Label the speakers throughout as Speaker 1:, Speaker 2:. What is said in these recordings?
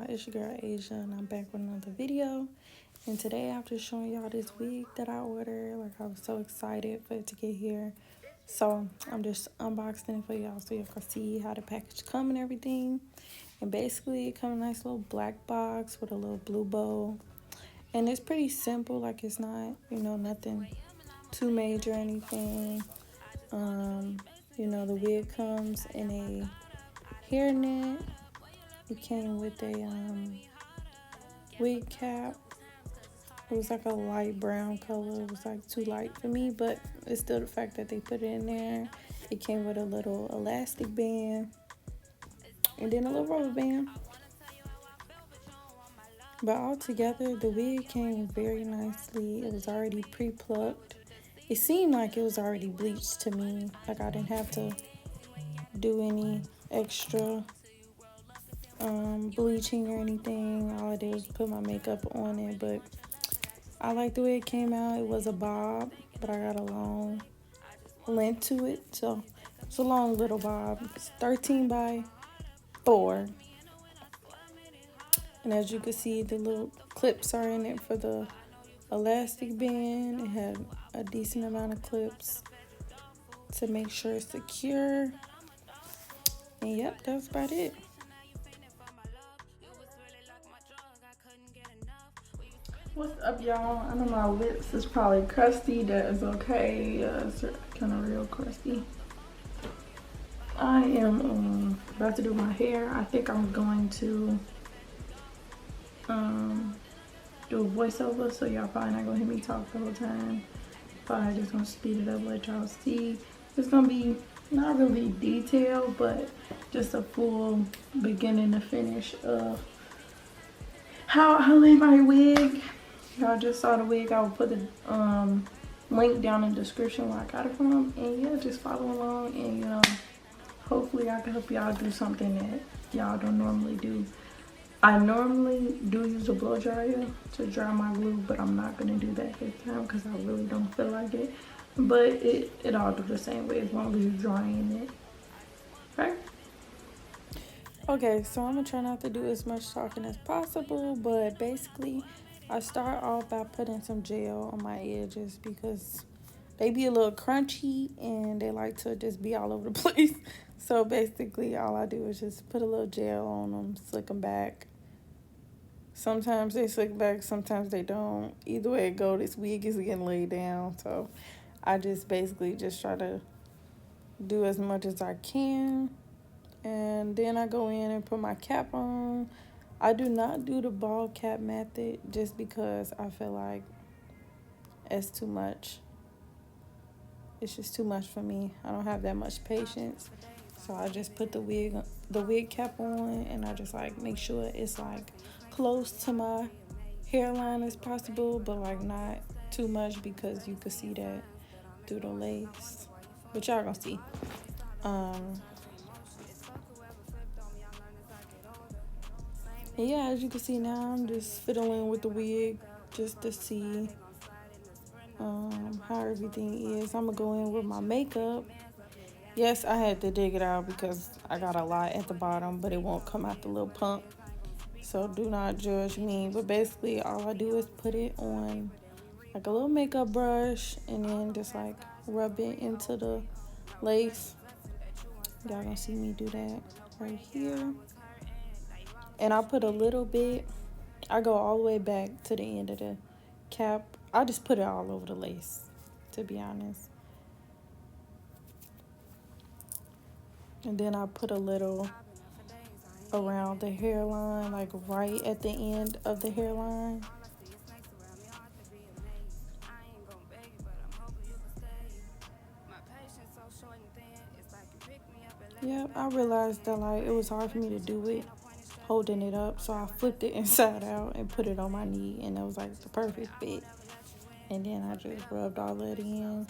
Speaker 1: It's your girl Asia, and I'm back with another video. And today after showing y'all this wig that I ordered, like I was so excited for it to get here. So I'm just unboxing it for y'all so y'all can see how the package come and everything. And basically it comes in a nice little black box with a little blue bow. And it's pretty simple, like it's not, nothing too major or anything. The wig comes in a hairnet. It came with a wig cap. It was like a light brown color. It was like too light for me, but it's still the fact that they put it in there. It came with a little elastic band and then a little rubber band. But all together, the wig came very nicely. It was already pre-plucked. It seemed like it was already bleached to me. Like I didn't have to do any extra bleaching or anything. All I did was put my makeup on it, but I like the way it came out. It was a bob, but I got a long length to it, so it's a long little bob. It's 13 by 4, and as you can see, the little clips are in it for the elastic band. It had a decent amount of clips to make sure it's secure, and yep, that's about it. What's up, y'all? I know my lips is probably crusty. That is okay. It's kind of real crusty. I am about to do my hair. I think I'm going to do a voiceover, so y'all probably not gonna hear me talk the whole time. Probably just gonna speed it up, let y'all see. It's gonna be not really detailed, but just a full beginning to finish of how I laid my wig. Y'all just saw the wig. I will put the link down in the description where I got it from, and yeah, just follow along, and hopefully I can help y'all do something that y'all don't normally do. I normally do use a blow dryer to dry my glue, but I'm not gonna do that this time because I really don't feel like it. But it all do the same way as long as you're drying it. Right? Okay, so I'm gonna try not to do as much talking as possible, but basically I start off by putting some gel on my edges because they be a little crunchy and they like to just be all over the place. So basically all I do is just put a little gel on them, slick them back. Sometimes they slick back, sometimes they don't. Either way it go, this wig is getting laid down. So I just basically just try to do as much as I can. And then I go in and put my cap on. I do not do the ball cap method just because I feel like it's too much. It's just too much for me. I don't have that much patience. So I just put the wig cap on, and I just like make sure it's like close to my hairline as possible, but like not too much because you could see that through the lace. But y'all gonna see. Yeah, as you can see now, I'm just fiddling with the wig just to see how everything is. I'm gonna go in with my makeup. Yes, I had to dig it out because I got a lot at the bottom, but it won't come out the little pump. So do not judge me. But basically all I do is put it on like a little makeup brush and then just like rub it into the lace. Y'all gonna see me do that right here. And I put a little bit, I go all the way back to the end of the cap. I just put it all over the lace, to be honest. And then I put a little around the hairline, like right at the end of the hairline. Yep, I realized that like it was hard for me to do it holding it up, so I flipped it inside out and put it on my knee, and it was like the perfect fit. And then I just rubbed all that in.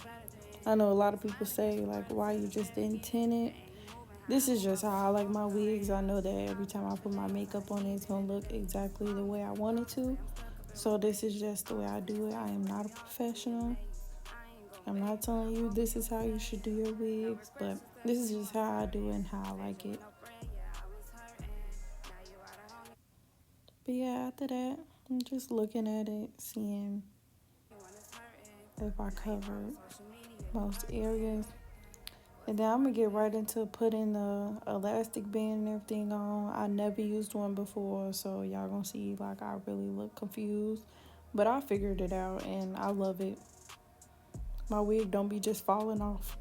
Speaker 1: I know a lot of people say like, why you just didn't tint it. This is just how I like my wigs. I know that every time I put my makeup on it, it's gonna look exactly the way I want it to. So this is just the way I do it. I am not a professional. I'm not telling you this is how you should do your wigs, but this is just how I do it and how I like it. But yeah, after that, I'm just looking at it, seeing if I covered most areas. And then I'm gonna get right into putting the elastic band and everything on. I never used one before, so y'all gonna see like I really look confused. But I figured it out and I love it. My wig don't be just falling off.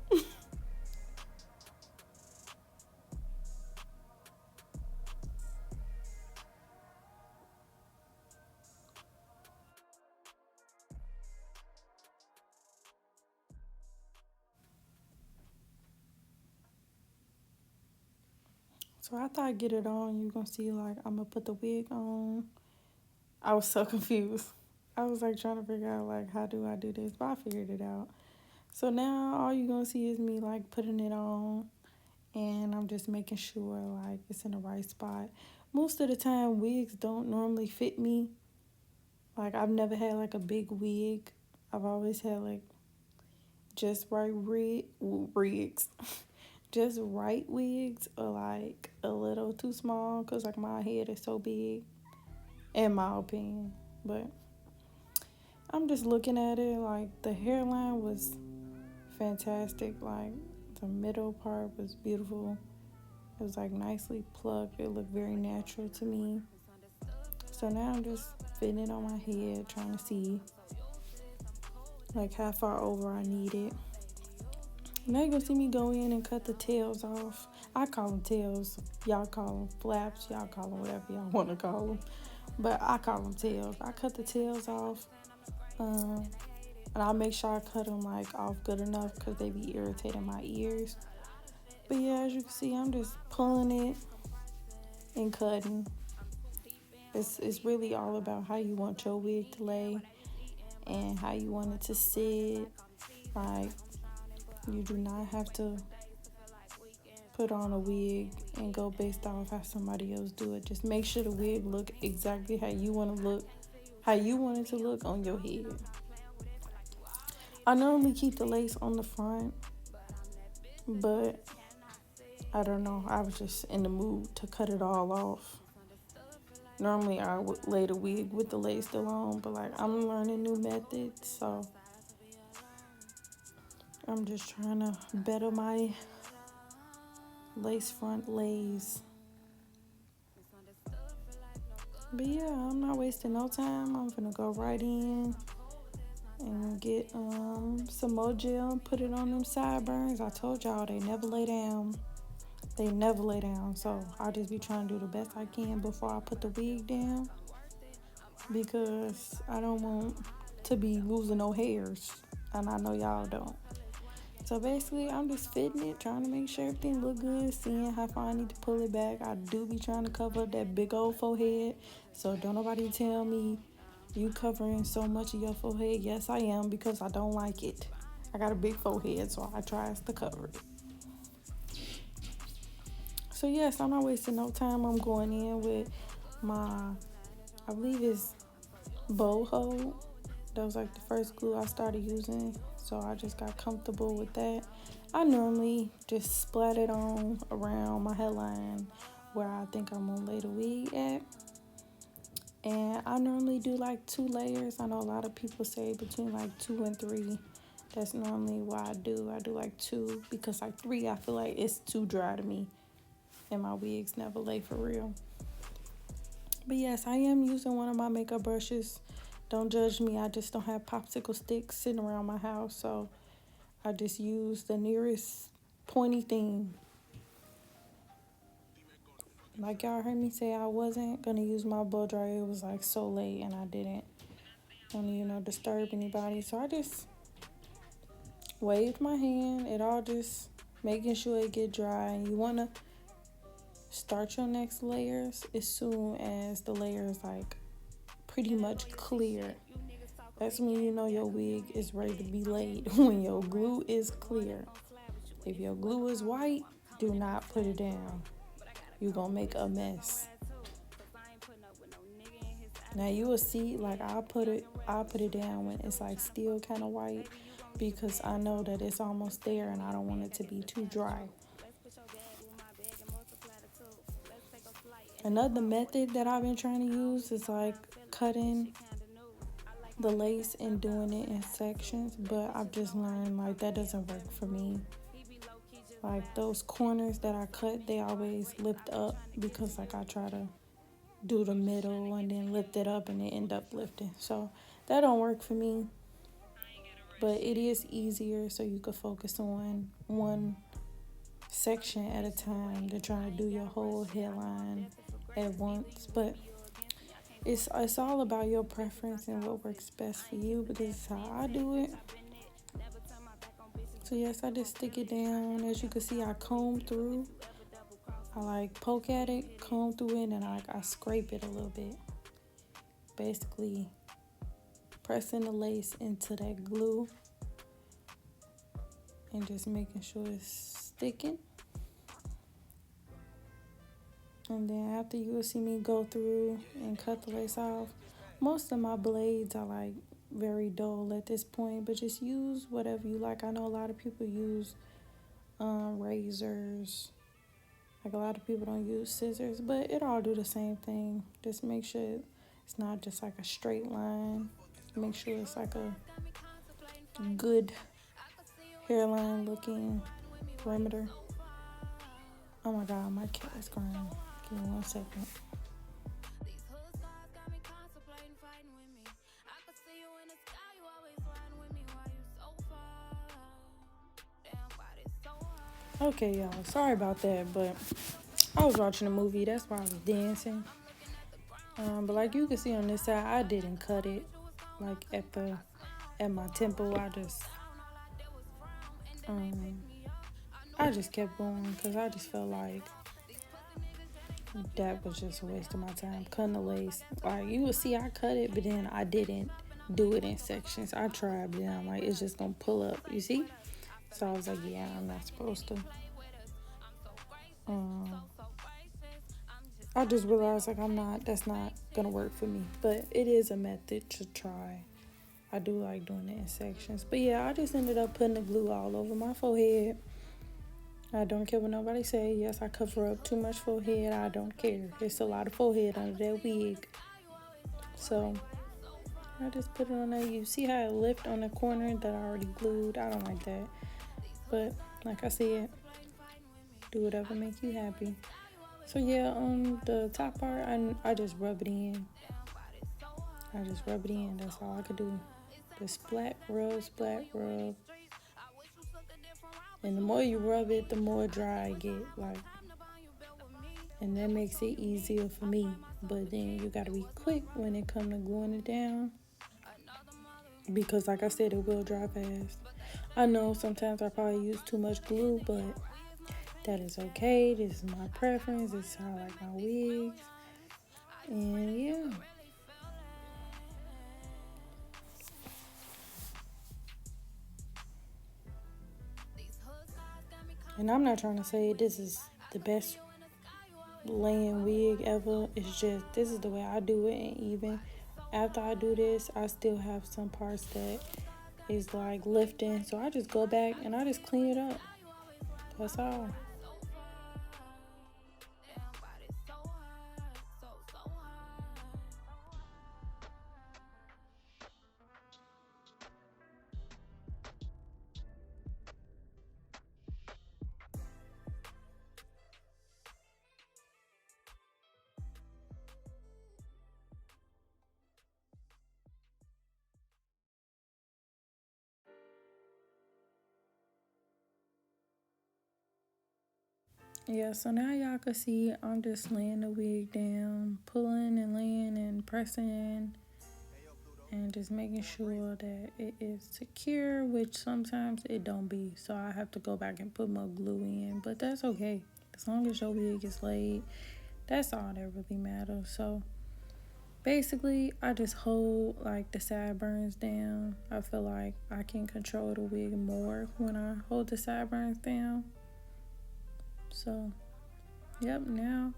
Speaker 1: So after I get it on, you gonna see like I'm gonna put the wig on. I was so confused. I was like trying to figure out like how do I do this, but I figured it out. So now all you gonna see is me like putting it on, and I'm just making sure like it's in the right spot. Most of the time wigs don't normally fit me. Like I've never had like a big wig. I've always had like just right rigs. Just right wigs or like a little too small because like my head is so big in my opinion. But I'm just looking at it like the hairline was fantastic. Like the middle part was beautiful. It was like nicely plucked. It looked very natural to me. So now I'm just fitting it on my head, trying to see like how far over I need it. Now you're gonna see me go in and cut the tails off. I call them tails. Y'all call them flaps. Y'all call them whatever y'all want to call them. But I call them tails. I cut the tails off. Um, and I'll make sure I cut them like off good enough because they be irritating my ears. But yeah, as you can see, I'm just pulling it and cutting. It's really all about how you want your wig to lay and how you want it to sit. Like you do not have to put on a wig and go based off how somebody else do it. Just make sure the wig look exactly how you want to look, how you want it to look on your head. I normally keep the lace on the front, but I don't know. I was just in the mood to cut it all off. Normally I would lay the wig with the lace still on, but like I'm learning new methods, so I'm just trying to better my lace front lays. But yeah, I'm not wasting no time. I'm gonna go right in and get some more gel and put it on them sideburns. I told y'all they never lay down. They never lay down. So I'll just be trying to do the best I can before I put the wig down because I don't want to be losing no hairs. And I know y'all don't. So basically, I'm just fitting it, trying to make sure everything look good, seeing how far I need to pull it back. I do be trying to cover up that big old forehead. So don't nobody tell me you covering so much of your forehead. Yes, I am because I don't like it. I got a big forehead, so I try to cover it. So yes, I'm not wasting no time. I'm going in with my, I believe it's boho. That was like the first glue I started using, so I just got comfortable with that. I normally just splat it on around my headline where I think I'm gonna lay the wig at. And I normally do like 2 layers. I know a lot of people say between like 2 and 3. That's normally what I do. I do like 2 because like 3 I feel like it's too dry to me and my wigs never lay for real. But yes, I am using one of my makeup brushes. Don't judge me. I just don't have popsicle sticks sitting around my house, so I just use the nearest pointy thing. Like y'all heard me say I wasn't gonna use my blow dryer. It was like so late and I didn't want to, disturb anybody. So I just waved my hand. It all just making sure it get dry. And you wanna start your next layers as soon as the layer is like pretty much clear. That's when you know your wig is ready to be laid. When your glue is clear. If your glue is white, do not put it down. You're gonna make a mess. Now you will see, like I'll put it down when it's like still kind of white because I know that it's almost there and I don't want it to be too dry. Another method that I've been trying to use is like cutting the lace and doing it in sections, but I've just learned like that doesn't work for me. Like those corners that I cut, they always lift up because like I try to do the middle and then lift it up and it end up lifting. So that don't work for me, but it is easier so you could focus on one section at a time than trying to do your whole hairline at once. But it's all about your preference and what works best for you, but this is how I do it. So yes, I just stick it down. As you can see, I comb through. I like poke at it, comb through it, and I scrape it a little bit. Basically pressing the lace into that glue and just making sure it's sticking. And then after, you will see me go through and cut the lace off. Most of my blades are like very dull at this point, but just use whatever you like. I know a lot of people use razors. Like a lot of people don't use scissors, but it all do the same thing. Just make sure it's not just like a straight line. Make sure it's like a good hairline looking perimeter. Oh my god, my cat is crying. Give me 1 second. Okay, y'all, sorry about that, but I was watching a movie, that's why I was dancing. But like you can see on this side, I didn't cut it like at my temple. I just kept going because I just felt like that was just a waste of my time cutting the lace. Like you will see, I cut it, but then I didn't do it in sections. I tried, but then I'm like, it's just gonna pull up. You see? So I was like, yeah, I'm not supposed to. I just realized like that's not gonna work for me. But it is a method to try. I do like doing it in sections. But yeah, I just ended up putting the glue all over my forehead. I don't care what nobody say. Yes, I cover up too much forehead. I don't care. It's a lot of forehead under that wig. So I just put it on there. You see how it lift on the corner that I already glued? I don't like that. But like I said, do whatever makes you happy. So yeah, on the top part, I just rub it in. I just rub it in. That's all I could do. Just splat, rub, splat, rub. And the more you rub it, the more dry it get. Like, and that makes it easier for me. But then you gotta be quick when it comes to gluing it down, because like I said, it will dry fast. I know sometimes I probably use too much glue, but that is okay. This is my preference. This is how I like my wigs. And yeah. And I'm not trying to say this is the best laying wig ever. It's just, this is the way I do it. And even after I do this, I still have some parts that is like lifting. So I just go back and I just clean it up. That's all. Yeah, so now y'all can see I'm just laying the wig down, pulling and laying and pressing and just making sure that it is secure, which sometimes it don't be. So I have to go back and put more glue in, but that's okay. As long as your wig is laid, that's all that really matters. So basically, I just hold like the sideburns down. I feel like I can control the wig more when I hold the sideburns down. So, yep, now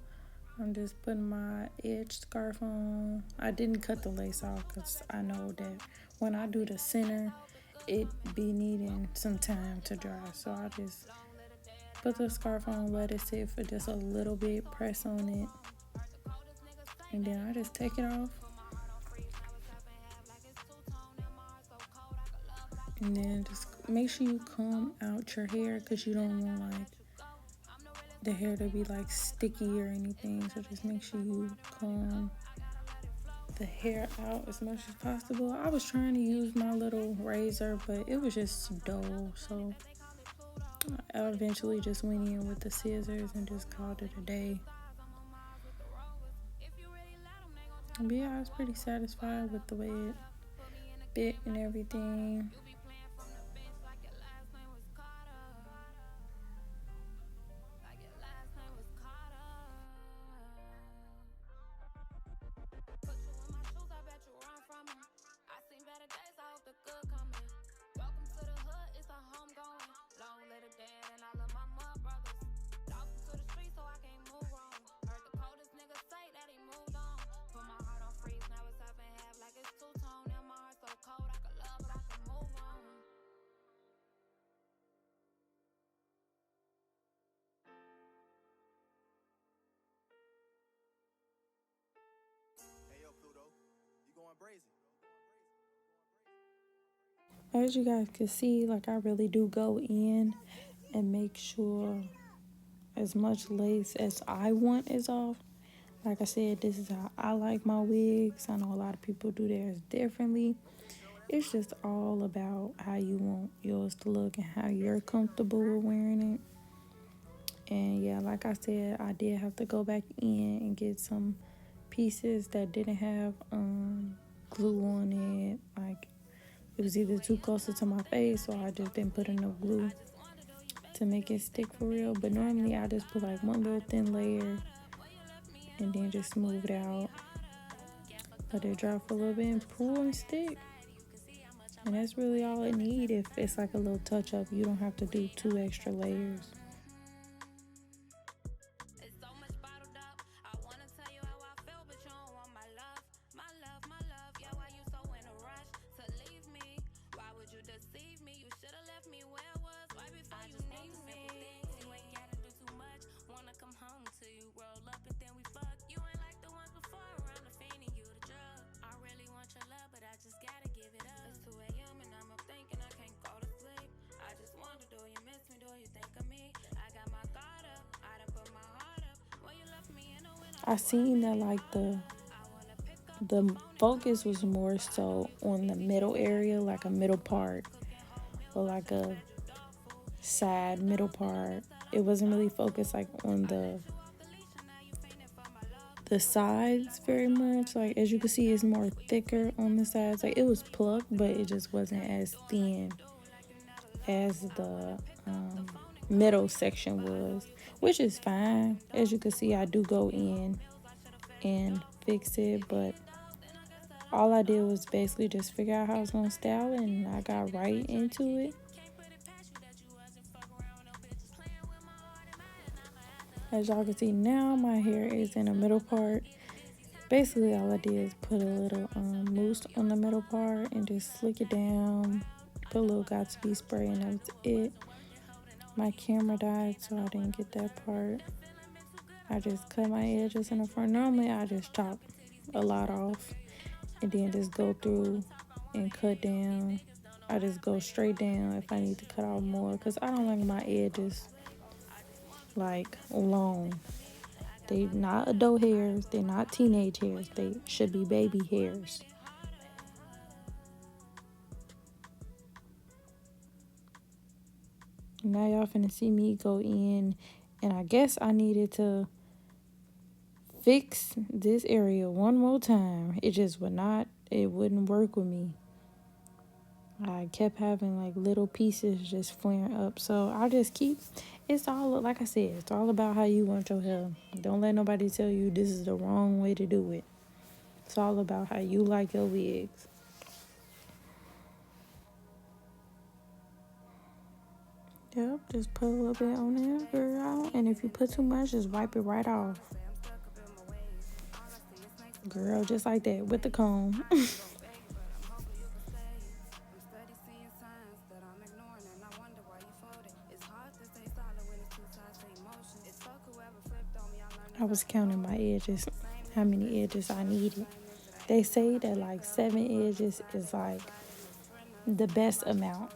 Speaker 1: I'm just putting my edge scarf on. I didn't cut the lace off because I know that when I do the center, it be needing some time to dry. So I just put the scarf on, let it sit for just a little bit, press on it, And then I just take it off. And then just make sure you comb out your hair because you don't want like the hair to be like sticky or anything. So just make sure you comb the hair out as much as possible. I was trying to use my little razor, but it was just dull. So I eventually just went in with the scissors and just called it a day. But yeah, I was pretty satisfied with the way it bit and everything. As you guys can see, like I really do go in and make sure as much lace as I want is off. Like I said, this is how I like my wigs. I know a lot of people do theirs differently. It's just all about how you want yours to look and how you're comfortable with wearing it. And yeah, like I said, I did have to go back in and get some pieces that didn't have glue on it. Like it was either too closer to my face or I just didn't put enough glue to make it stick for real. But normally I just put like one little thin layer and then just smooth it out. Let it dry for a little bit and pull and stick. And that's really all it needs. If it's like a little touch up, you don't have to do 2 extra layers. I seen that like the focus was more so on the middle area, like a middle part or like a side middle part. It wasn't really focused like on the sides very much. Like as you can see, it's more thicker on the sides. Like it was plucked, but it just wasn't as thin as the middle section was, which is fine. As you can see, I do go in and fix it, but all I did was basically just figure out how I was gonna style it, and I got right into it. As y'all can see now, my hair is in the middle part. Basically all I did is put a little mousse on the middle part and just slick it down, put a little Got2b spray, and that was it. My camera died, so I didn't get that part. I just cut my edges in the front. Normally I just chop a lot off and then just go through and cut down. I just go straight down if I need to cut off more, because I don't like my edges like long. They not adult hairs, they're not teenage hairs, they should be baby hairs. Now y'all finna see me go in, and I guess I needed to fix this area one more time. It just wouldn't work with me. I kept having like little pieces just flaring up. So I just it's all, like I said, it's all about how you want your hair. Don't let nobody tell you this is the wrong way to do it. It's all about how you like your wigs. Yep, just put a little bit on there, girl. And if you put too much, just wipe it right off. Girl, just like that with the comb. I was counting my edges, how many edges I needed. They say that like 7 edges is like the best amount.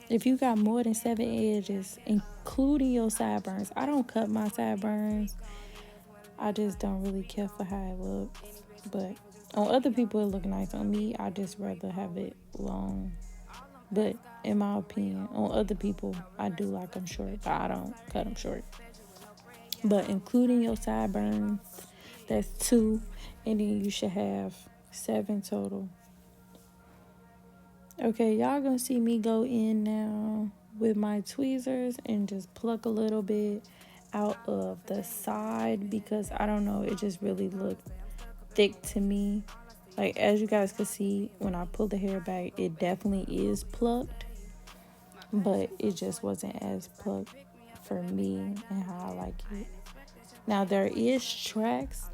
Speaker 1: If you got more than 7 edges, including your sideburns, I don't cut my sideburns. I just don't really care for how it looks. But on other people, it look nice. On me, I just rather have it long. But in my opinion, on other people, I do like them short, but I don't cut them short. But including your sideburns, that's 2, and then you should have 7 total. Okay, y'all gonna see me go in now with my tweezers and just pluck a little bit out of the side, because I don't know, it just really looked thick to me. Like, as you guys can see, when I pull the hair back, it definitely is plucked, but it just wasn't as plucked for me and how I like it. Now, there is tracks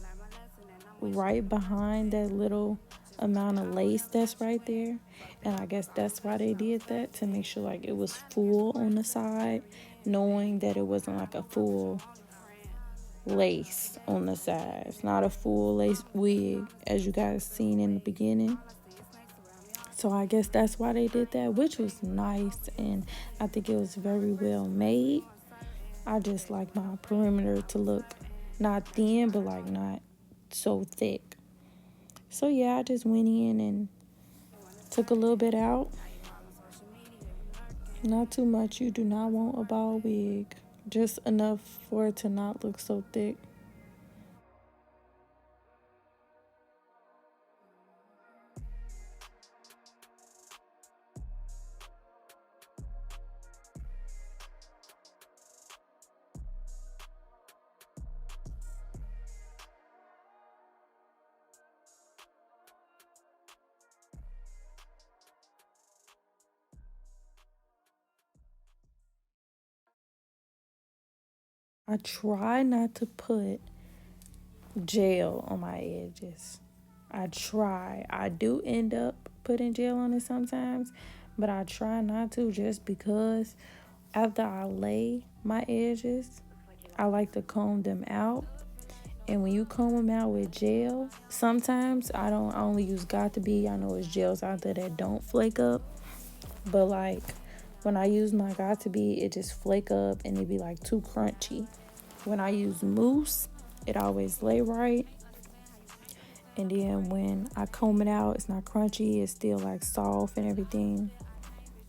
Speaker 1: right behind that little amount of lace that's right there, and I guess that's why they did that, to make sure like it was full on the side, knowing that it wasn't like a full lace on the side. It's not a full lace wig as you guys seen in the beginning. So I guess that's why they did that, which was nice, and I think it was very well made. I just like my perimeter to look not thin, but like not so thick. So yeah, I just went in and took a little bit out. Not too much. You do not want a ball wig. Just enough for it to not look so thick. I try not to put gel on my edges. I try. I do end up putting gel on it sometimes, but I try not to, just because after I lay my edges, I like to comb them out. And when you comb them out with gel, sometimes I only use Got to Be. I know it's gels out there that don't flake up, but like when I use my Got to Be, it just flake up and it be like too crunchy. When I use mousse, it always lay right. And then when I comb it out, it's not crunchy, it's still like soft and everything.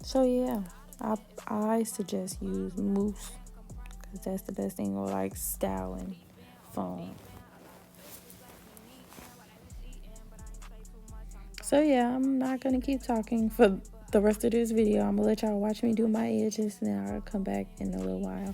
Speaker 1: So yeah, I suggest use mousse, because that's the best thing, or like styling foam. So yeah, I'm not gonna keep talking for the rest of this video. I'm gonna let y'all watch me do my edges, and then I'll come back in a little while.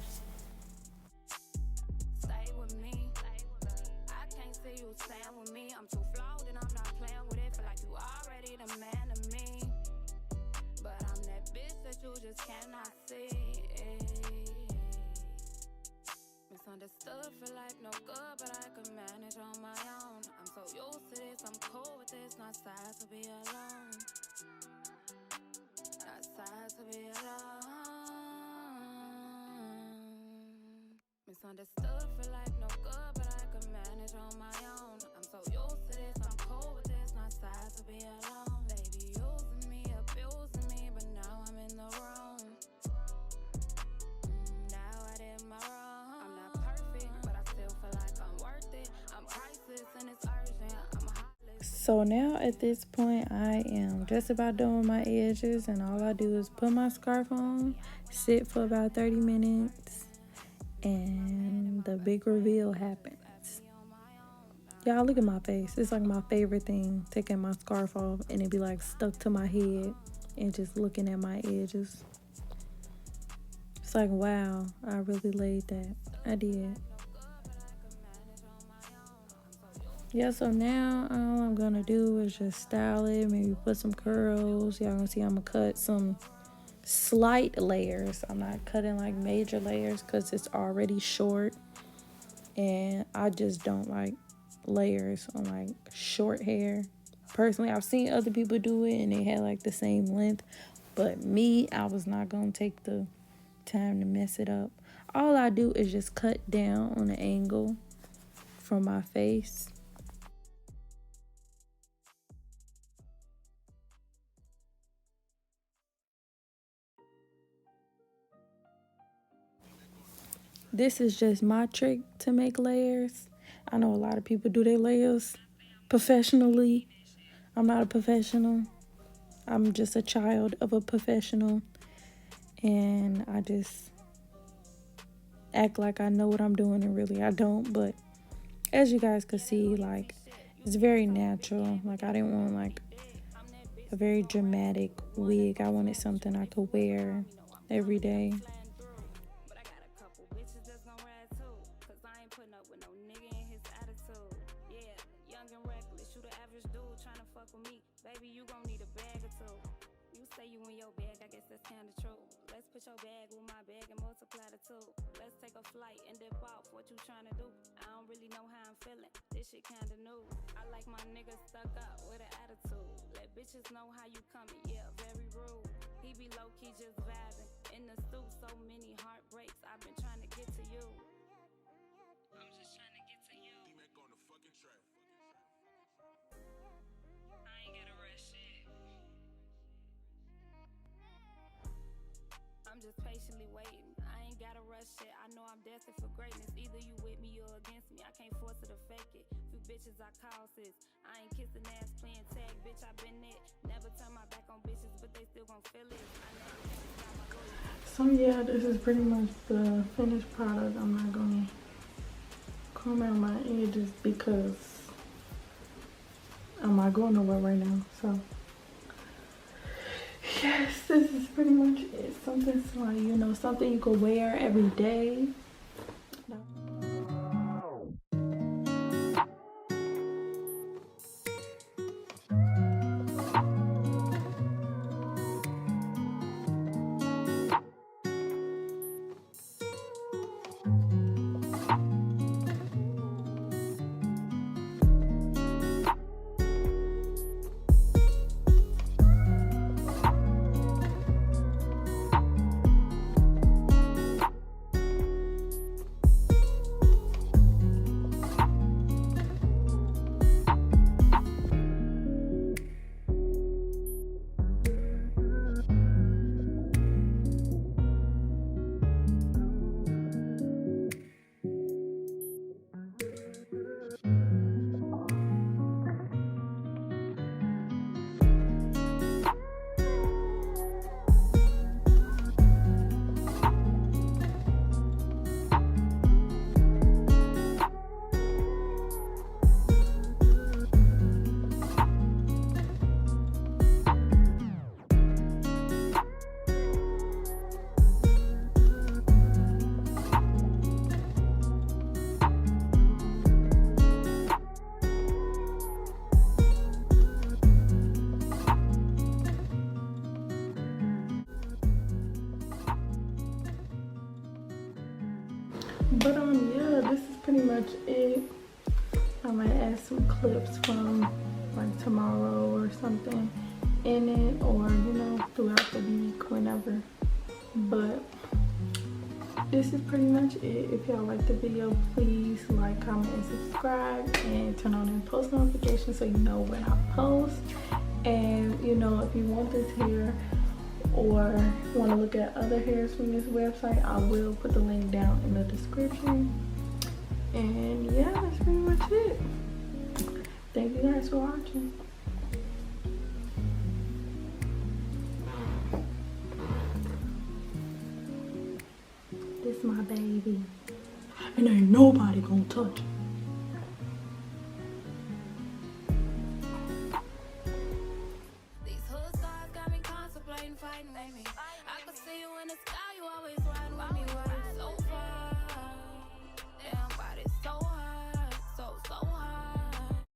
Speaker 2: Misunderstood, feel like no good, but I can manage on my own. I'm so used to this, I'm cool with this, not sad to be alone. Not sad to be alone. Misunderstood, feel like no good, but I can manage on my own. I'm so used to this, I'm cool with this, not sad to be alone. They be using me, abusing me, but now I'm in the wrong. Now I did my wrong. I'm not perfect, but I still feel like I'm worth it. I'm priceless and it's urgent. I'm a
Speaker 1: So now at this point, I am just about done with my edges, and all I do is put my scarf on, sit for about 30 minutes, and the big reveal happens. Y'all, look at my face. It's like my favorite thing, taking my scarf off and it be like stuck to my head and just looking at my edges. It's like, wow, I really laid that. I did. Yeah, so now all I'm gonna do is just style it, maybe put some curls. Y'all gonna see I'm gonna cut some slight layers. I'm not cutting like major layers because it's already short, and I just don't like layers on like short hair. Personally, I've seen other people do it and they had like the same length, but me, I was not gonna take the time to mess it up. All I do is just cut down on the angle from my face. This is just my trick to make layers. I know a lot of people do their layers professionally. I'm not a professional. I'm just a child of a professional. And I just act like I know what I'm doing and really I don't. But as you guys could see, like, it's very natural. Like, I didn't want like a very dramatic wig. I wanted something I could wear every day.
Speaker 2: But I got a couple bitches that's gon' ride too. Cause I ain't putting up with no nigga and his attitude. Yeah, young and reckless, you the average dude tryna fuck with me. Baby, you gon' need a bag or two. You say you in your bag, I guess that's kinda true. Let's put your bag with my bag and multiply the two. Let's take a flight and dip off. What you tryna do? I don't really know how I'm feeling. This shit kinda new. I like my niggas stuck up with an attitude. Let bitches know how you coming. Yeah, very rude. He be low key just vibing in the stoop. So many heartbreaks. I've been trying to get to you. I'm just trying to get to you. D-Mac on the fucking track. I ain't gotta rush shit. I'm just patiently waiting. I ain't gotta rush shit. I know I'm destined for greatness. Either you with me or against me. I can't force it or fake it. Few bitches I call sis. I ain't kissing ass playing tag, bitch. I been it. Never turn my back on bitches, but they still gon' feel it. I never got my loyalty.
Speaker 1: So yeah, this is pretty much the finished product. I'm not gonna comb out my edges because I'm not going nowhere right now. So yes, this is pretty much it. Something like, you know, something you could wear every day. But yeah, this is pretty much it. I might add some clips from like tomorrow or something in it, or you know, throughout the week, whenever. But this is pretty much it. If y'all like the video, please like, comment, and subscribe, and turn on the post notifications so you know when I post. And you know, if you want this hair or want to look at other hairs from this website, I will put the link down in the description. And yeah, that's pretty much it. Thank you guys for watching. This is my baby, and ain't nobody gonna touch it.